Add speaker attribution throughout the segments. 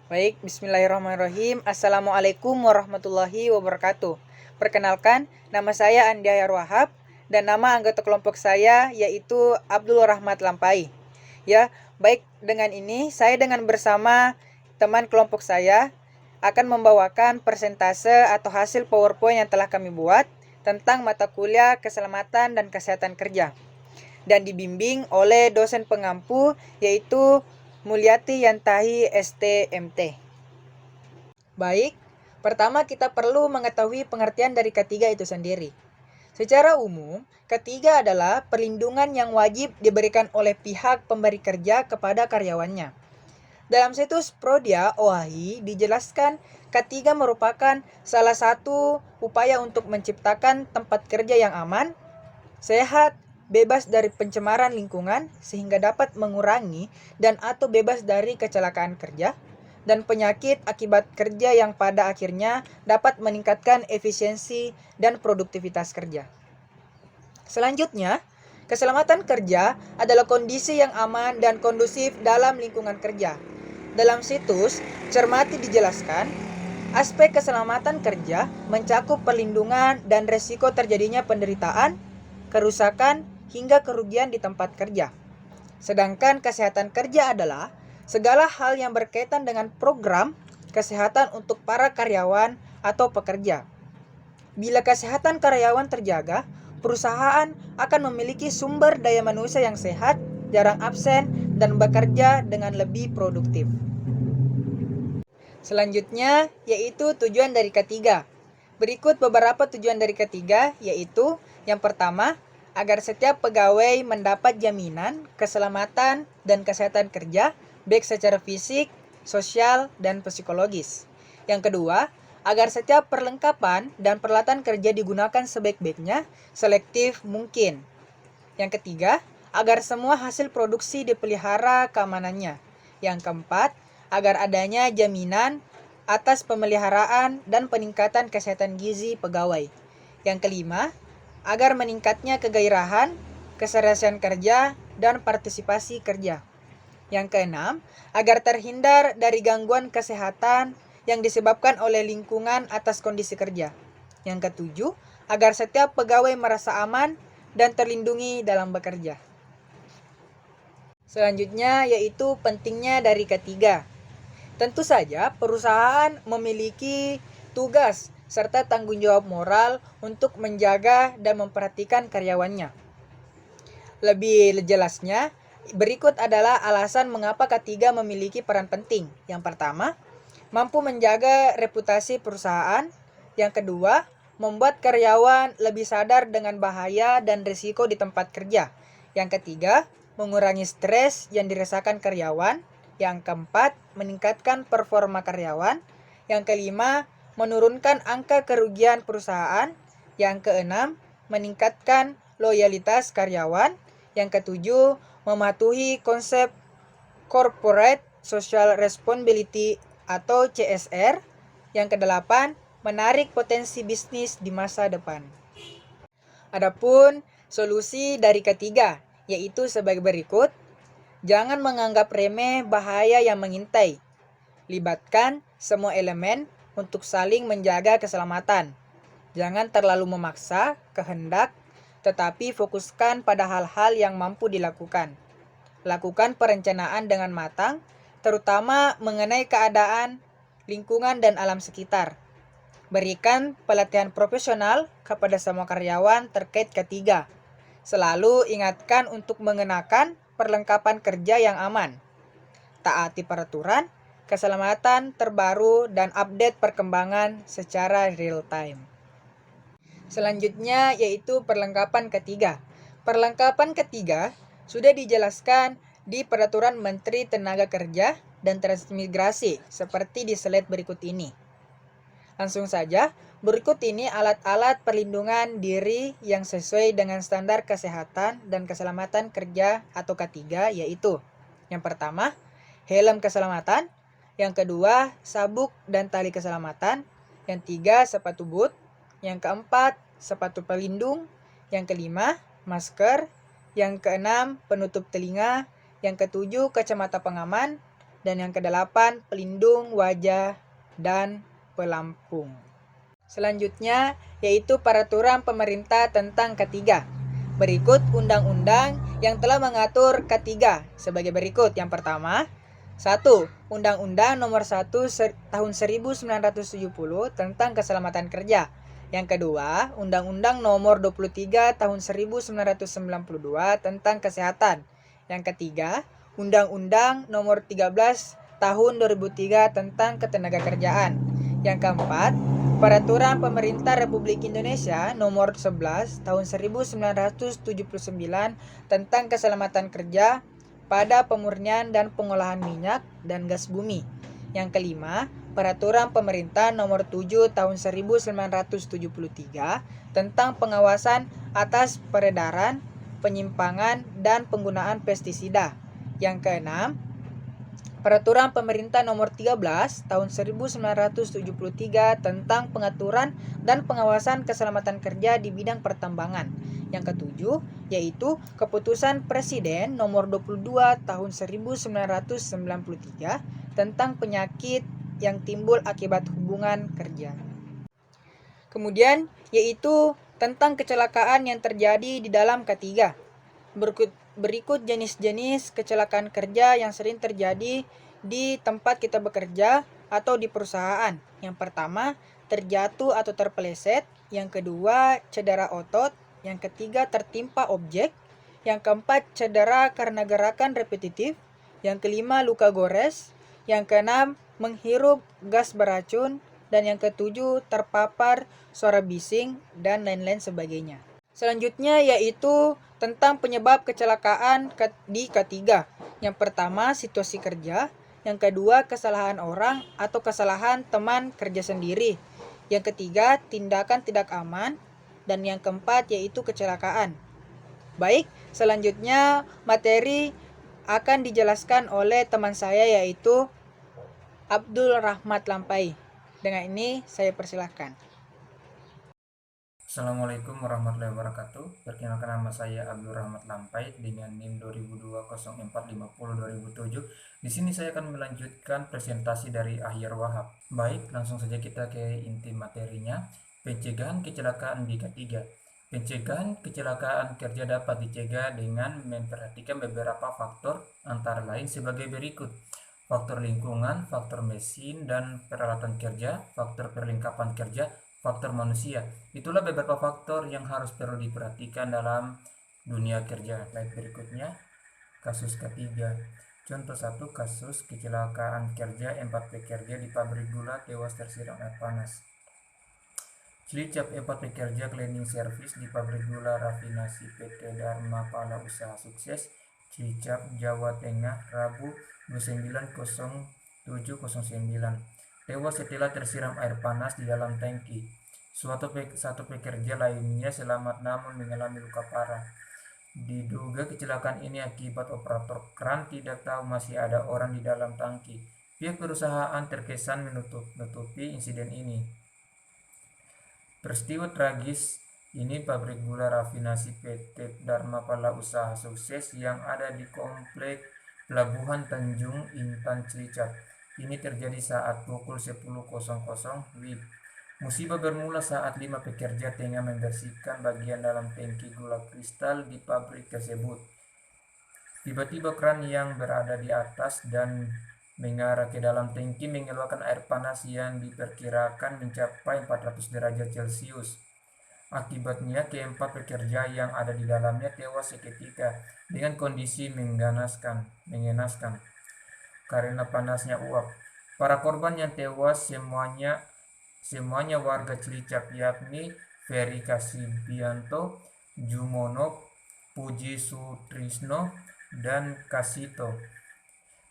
Speaker 1: Baik, bismillahirrahmanirrahim. Assalamualaikum warahmatullahi wabarakatuh. Perkenalkan, nama saya Andi Hayar Wahab dan nama anggota kelompok saya yaitu Abdul Rahmat Lampai. Ya, baik, dengan ini saya dengan bersama teman kelompok saya akan membawakan persentase atau hasil PowerPoint yang telah kami buat tentang mata kuliah keselamatan dan kesehatan kerja dan dibimbing oleh dosen pengampu yaitu Mulyati Yantahi STMT. Baik, pertama kita perlu mengetahui pengertian dari ketiga itu sendiri. Secara umum, ketiga adalah perlindungan yang wajib diberikan oleh pihak pemberi kerja kepada karyawannya. Dalam situs Prodia OAHI dijelaskan ketiga merupakan salah satu upaya untuk menciptakan tempat kerja yang aman, sehat, bebas dari pencemaran lingkungan sehingga dapat mengurangi dan atau bebas dari kecelakaan kerja dan penyakit akibat kerja yang pada akhirnya dapat meningkatkan efisiensi dan produktivitas kerja. Selanjutnya, keselamatan kerja adalah kondisi yang aman dan kondusif dalam lingkungan kerja. Dalam situs, cermati dijelaskan, aspek keselamatan kerja mencakup perlindungan dan resiko terjadinya penderitaan, kerusakan, hingga kerugian di tempat kerja. Sedangkan kesehatan kerja adalah segala hal yang berkaitan dengan program kesehatan untuk para karyawan atau pekerja. Bila kesehatan karyawan terjaga, perusahaan akan memiliki sumber daya manusia yang sehat, jarang absen, dan bekerja dengan lebih produktif. Selanjutnya, yaitu tujuan dari ketiga. Berikut beberapa tujuan dari ketiga, yaitu yang pertama, agar setiap pegawai mendapat jaminan keselamatan dan kesehatan kerja, baik secara fisik, sosial, dan psikologis. Yang kedua, agar setiap perlengkapan dan peralatan kerja digunakan sebaik-baiknya, selektif mungkin. Yang ketiga, agar semua hasil produksi dipelihara keamanannya. Yang keempat, agar adanya jaminan atas pemeliharaan dan peningkatan kesehatan gizi pegawai. Yang kelima, agar meningkatnya kegairahan, keseriusan kerja, dan partisipasi kerja. Yang keenam, agar terhindar dari gangguan kesehatan yang disebabkan oleh lingkungan atas kondisi kerja. Yang ketujuh, agar setiap pegawai merasa aman dan terlindungi dalam bekerja. Selanjutnya yaitu pentingnya dari ketiga. Tentu saja perusahaan memiliki tugas serta tanggung jawab moral untuk menjaga dan memperhatikan karyawannya. Lebih jelasnya, berikut adalah alasan mengapa ketiga memiliki peran penting. Yang pertama, mampu menjaga reputasi perusahaan. Yang kedua, membuat karyawan lebih sadar dengan bahaya dan risiko di tempat kerja. Yang ketiga, mengurangi stres yang dirasakan karyawan. Yang keempat, meningkatkan performa karyawan. Yang kelima, menurunkan angka kerugian perusahaan. Yang keenam, meningkatkan loyalitas karyawan. Yang ketujuh, mematuhi konsep Corporate Social Responsibility atau CSR. Yang kedelapan, menarik potensi bisnis di masa depan. Adapun solusi dari ketiga, yaitu sebagai berikut. Jangan menganggap remeh bahaya yang mengintai. Libatkan semua elemen untuk saling menjaga keselamatan. Jangan terlalu memaksa kehendak, tetapi fokuskan pada hal-hal yang mampu dilakukan. Lakukan perencanaan dengan matang, terutama mengenai keadaan, lingkungan, dan alam sekitar. Berikan pelatihan profesional kepada semua karyawan terkait ketiga. Selalu ingatkan untuk mengenakan perlengkapan kerja yang aman. Taati peraturan, keselamatan terbaru, dan update perkembangan secara real time. Selanjutnya yaitu perlengkapan ketiga. Perlengkapan ketiga sudah dijelaskan di Peraturan Menteri Tenaga Kerja dan Transmigrasi seperti di slide berikut ini. Langsung saja, berikut ini alat-alat perlindungan diri yang sesuai dengan standar kesehatan dan keselamatan kerja atau K3, yaitu yang pertama, helm keselamatan, yang kedua, sabuk dan tali keselamatan, yang tiga, sepatu boot, yang keempat, sepatu pelindung, yang kelima, masker, yang keenam, penutup telinga, yang ketujuh, kacamata pengaman, Dan yang kedelapan, pelindung wajah dan pelampung. Selanjutnya yaitu peraturan pemerintah tentang K3. Berikut undang-undang yang telah mengatur K3 sebagai berikut. Yang pertama, 1. Undang-Undang Nomor 1 Tahun 1970 tentang Keselamatan Kerja. Yang kedua, Undang-Undang Nomor 23 Tahun 1992 tentang Kesehatan. Yang ketiga, Undang-Undang Nomor 13 Tahun 2003 tentang Ketenagakerjaan. Yang keempat, Peraturan Pemerintah Republik Indonesia Nomor 11 Tahun 1979 tentang Keselamatan Kerja pada pemurnian dan pengolahan minyak dan gas bumi. Yang kelima, Peraturan Pemerintah Nomor 7 Tahun 1973 tentang pengawasan atas peredaran, penyimpangan, dan penggunaan pestisida. Yang keenam, Peraturan Pemerintah Nomor 13 Tahun 1973 tentang pengaturan dan pengawasan keselamatan kerja di bidang pertambangan. Yang ketujuh, yaitu Keputusan Presiden Nomor 22 Tahun 1993 tentang penyakit yang timbul akibat hubungan kerja. Kemudian, yaitu tentang kecelakaan yang terjadi di dalam K3. Berikut jenis-jenis kecelakaan kerja yang sering terjadi di tempat kita bekerja atau di perusahaan. Yang pertama, terjatuh atau terpeleset. Yang kedua, cedera otot. Yang ketiga, tertimpa objek. Yang keempat, cedera karena gerakan repetitif. Yang kelima, luka gores. Yang keenam, menghirup gas beracun. Dan yang ketujuh, terpapar suara bising dan lain-lain sebagainya. Selanjutnya yaitu tentang penyebab kecelakaan di K3. Yang pertama, situasi kerja. Yang kedua, kesalahan orang atau kesalahan teman kerja sendiri. Yang ketiga, tindakan tidak aman. Dan yang keempat yaitu kecelakaan. Baik, selanjutnya materi akan dijelaskan oleh teman saya yaitu Abdul Rahmat Lampai. Dengan ini saya persilahkan.
Speaker 2: Assalamualaikum warahmatullahi wabarakatuh. Perkenalkan, nama saya Abdul Rahmat Lampai dengan NIM 200204502007. Di sini saya akan melanjutkan presentasi dari Ahyar Wahab. Baik, langsung saja kita ke inti materinya. Pencegahan kecelakaan di K3. Pencegahan kecelakaan kerja dapat dicegah dengan memperhatikan beberapa faktor, antara lain sebagai berikut: faktor lingkungan, faktor mesin dan peralatan kerja, faktor perlengkapan kerja, faktor manusia. Itulah beberapa faktor yang harus perlu diperhatikan dalam dunia kerja. Slide berikutnya, kasus ketiga. Contoh 1, kasus kecelakaan kerja 4 pekerja di pabrik gula tewas tersiram air panas. Cilacap, 4 pekerja cleaning service di pabrik gula rafinasi PT Dharma Pala Usaha Sukses, Cilacap, Jawa Tengah, Rabu 29.07.09, tewas setelah tersiram air panas di dalam tangki. Satu pekerja lainnya selamat namun mengalami luka parah. Diduga kecelakaan ini akibat operator kran tidak tahu masih ada orang di dalam tangki. Pihak perusahaan terkesan menutupi insiden ini. Peristiwa tragis ini pabrik gula rafinasi PT Dharma Pala Usaha Sukses yang ada di komplek Pelabuhan Tanjung Intan Cilacap. Ini terjadi saat pukul 10.00 WIB. Musibah bermula saat 5 pekerja tengah membersihkan bagian dalam tangki gula kristal di pabrik tersebut. Tiba-tiba kran yang berada di atas dan mengarah ke dalam tangki mengeluarkan air panas yang diperkirakan mencapai 400 derajat Celcius. Akibatnya keempat pekerja yang ada di dalamnya tewas seketika dengan kondisi mengenaskan karena panasnya uap. Para korban yang tewas semuanya warga Cilacap, yakni Ferry Kasibianto, Jumono, Puji Sutrisno, dan Kasito.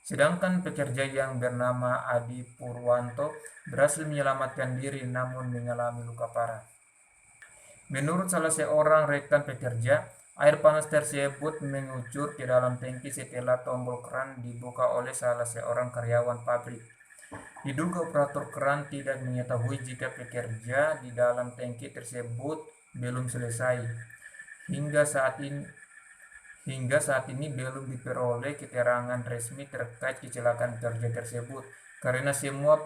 Speaker 2: Sedangkan pekerja yang bernama Adi Purwanto berhasil menyelamatkan diri namun mengalami luka parah. Menurut salah seorang rekan pekerja, air panas tersebut mengucur ke dalam tangki setelah tombol keran dibuka oleh salah seorang karyawan pabrik. Diduga operator keran tidak mengetahui jika pekerja di dalam tangki tersebut belum selesai. Hingga Hingga saat ini belum diperoleh keterangan resmi terkait kecelakaan kerja tersebut, karena semua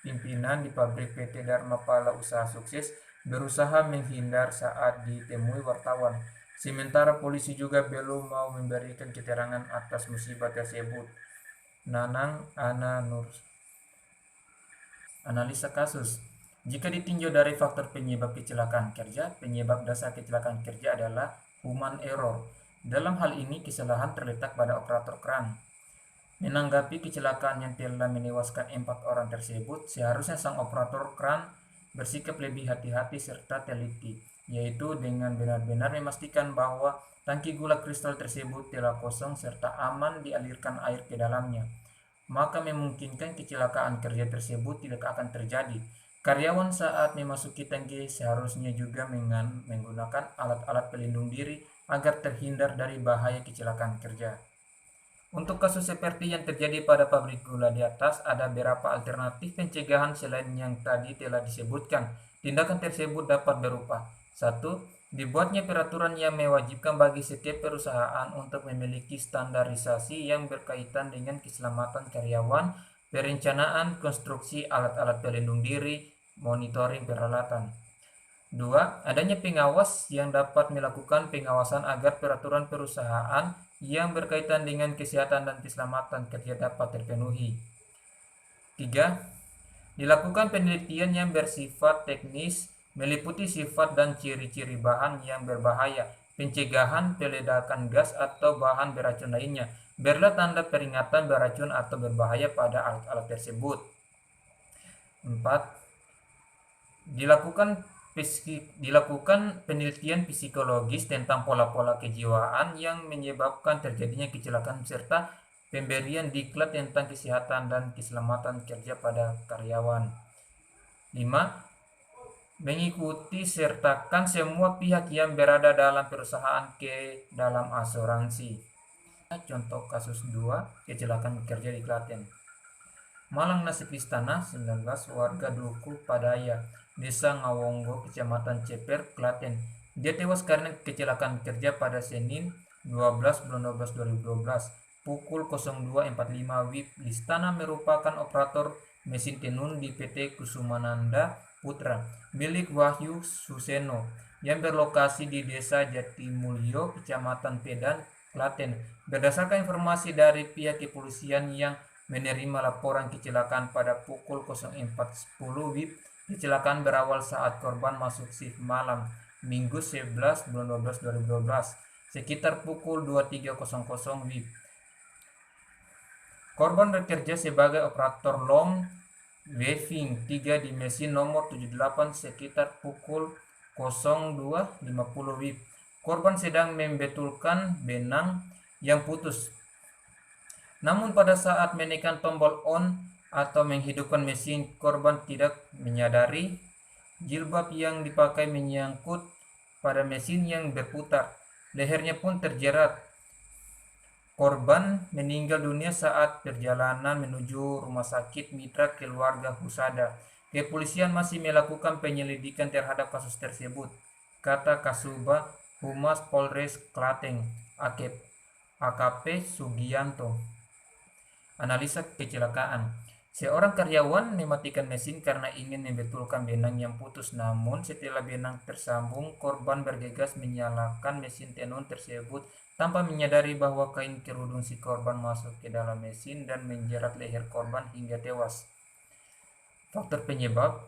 Speaker 2: pimpinan di pabrik PT Dharma Pala Usaha Sukses berusaha menghindar saat ditemui wartawan. Sementara polisi juga belum mau memberikan keterangan atas musibah tersebut. Nanang Ana Nur. Analisa kasus. Jika ditinjau dari faktor penyebab kecelakaan kerja, penyebab dasar kecelakaan kerja adalah human error. Dalam hal ini, kesalahan terletak pada operator kran. Menanggapi kecelakaan yang telah menewaskan 4 orang tersebut, seharusnya sang operator kran bersikap lebih hati-hati serta teliti, yaitu dengan benar-benar memastikan bahwa tangki gula kristal tersebut telah kosong serta aman dialirkan air ke dalamnya. Maka memungkinkan kecelakaan kerja tersebut tidak akan terjadi. Karyawan saat memasuki tangki seharusnya juga menggunakan alat-alat pelindung diri agar terhindar dari bahaya kecelakaan kerja. Untuk kasus seperti yang terjadi pada pabrik gula di atas, ada beberapa alternatif pencegahan selain yang tadi telah disebutkan. Tindakan tersebut dapat berupa: 1. Dibuatnya peraturan yang mewajibkan bagi setiap perusahaan untuk memiliki standarisasi yang berkaitan dengan keselamatan karyawan, perencanaan konstruksi alat-alat pelindung diri, monitoring peralatan. 2. Adanya pengawas yang dapat melakukan pengawasan agar peraturan perusahaan yang berkaitan dengan kesehatan dan keselamatan kerja dapat terpenuhi. 3. Dilakukan penelitian yang bersifat teknis, meliputi sifat dan ciri-ciri bahan yang berbahaya, pencegahan peledakan gas atau bahan beracun lainnya. Berilah tanda peringatan beracun atau berbahaya pada alat-alat tersebut. 4. Dilakukan penelitian psikologis tentang pola-pola kejiwaan yang menyebabkan terjadinya kecelakaan serta pemberian diklat tentang kesehatan dan keselamatan kerja pada karyawan. 5. Mengikuti sertakan semua pihak yang berada dalam perusahaan ke dalam asuransi. Contoh kasus 2, kecelakaan kerja di Klaten. Malang Nasib Istana 19, warga Duku Padaya, Desa Ngawonggo, Kecamatan Ceper, Klaten. Dia tewas karena kecelakaan kerja pada Senin 12 bulan 12 2012 pukul 02.45 WIB. Listana merupakan operator mesin tenun di PT Kusumananda Putra milik Wahyu Suseno yang berlokasi di Desa Jatimulyo, Kecamatan Pedan, Klaten. Berdasarkan informasi dari pihak kepolisian yang menerima laporan kecelakaan pada pukul 04.10 WIB, kecelakaan berawal saat korban masuk shift malam Minggu 11 bulan 12 2012 sekitar pukul 23.00 WIB. Korban bekerja sebagai operator long weaving 3 di mesin nomor 78 sekitar pukul 02.50 WIB. Korban sedang membetulkan benang yang putus. Namun pada saat menekan tombol on atau menghidupkan mesin, korban tidak menyadari jilbab yang dipakai menyangkut pada mesin yang berputar. Lehernya pun terjerat. Korban meninggal dunia saat perjalanan menuju rumah sakit mitra keluarga Husada. Kepolisian masih melakukan penyelidikan terhadap kasus tersebut, kata Kasubag Humas Polres Klaten, AKP Sugianto. Analisa kecelakaan. Seorang karyawan mematikan mesin karena ingin membetulkan benang yang putus, namun setelah benang tersambung, korban bergegas menyalakan mesin tenun tersebut tanpa menyadari bahwa kain kerudung si korban masuk ke dalam mesin dan menjerat leher korban hingga tewas. Faktor penyebab: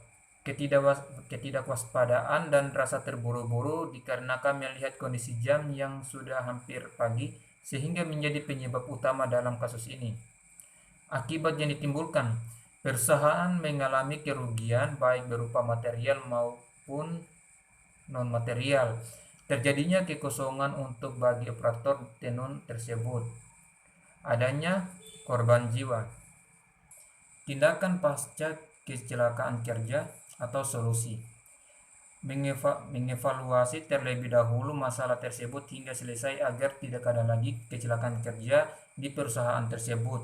Speaker 2: ketidakwaspadaan dan rasa terburu-buru dikarenakan melihat kondisi jam yang sudah hampir pagi, sehingga menjadi penyebab utama dalam kasus ini. Akibat yang ditimbulkan: perusahaan mengalami kerugian baik berupa material maupun non-material. Terjadinya kekosongan untuk bagi operator tenun tersebut. Adanya korban jiwa. Tindakan pasca kecelakaan kerja atau solusi: mengevaluasi terlebih dahulu masalah tersebut hingga selesai agar tidak ada lagi kecelakaan kerja di perusahaan tersebut.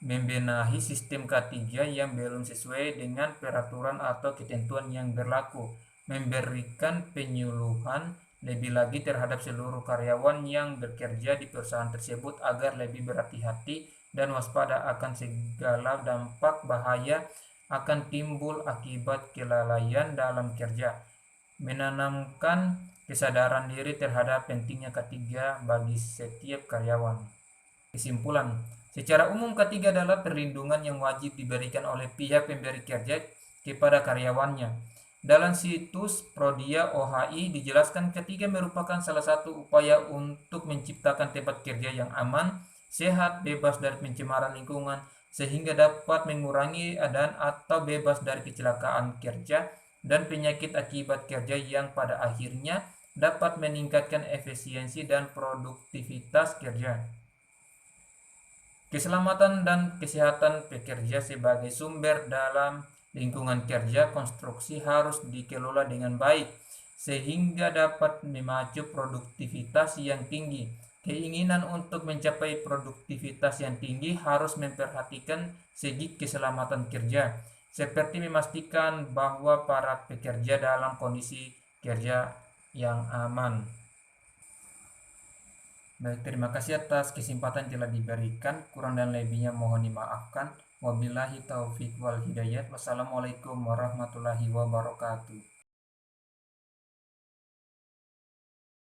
Speaker 2: Membenahi sistem K3 yang belum sesuai dengan peraturan atau ketentuan yang berlaku. Memberikan penyuluhan lebih lagi terhadap seluruh karyawan yang bekerja di perusahaan tersebut agar lebih berhati-hati dan waspada akan segala dampak bahaya akan timbul akibat kelalaian dalam kerja, menanamkan kesadaran diri terhadap pentingnya K3 bagi setiap karyawan. Kesimpulan, secara umum K3 adalah perlindungan yang wajib diberikan oleh pihak pemberi kerja kepada karyawannya. Dalam situs Prodia OHI dijelaskan K3 merupakan salah satu upaya untuk menciptakan tempat kerja yang aman, sehat, bebas dari pencemaran lingkungan, sehingga dapat mengurangi dan atau bebas dari kecelakaan kerja dan penyakit akibat kerja yang pada akhirnya dapat meningkatkan efisiensi dan produktivitas kerja. Keselamatan dan kesehatan pekerja sebagai sumber dalam lingkungan kerja konstruksi harus dikelola dengan baik sehingga dapat memacu produktivitas yang tinggi. Keinginan untuk mencapai produktivitas yang tinggi harus memperhatikan segi keselamatan kerja, seperti memastikan bahwa para pekerja dalam kondisi kerja yang aman. Baik, terima kasih atas kesempatan yang telah diberikan. Kurang dan lebihnya mohon dimaafkan. Wabillahi taufiq wal hidayat. Wassalamualaikum warahmatullahi wabarakatuh.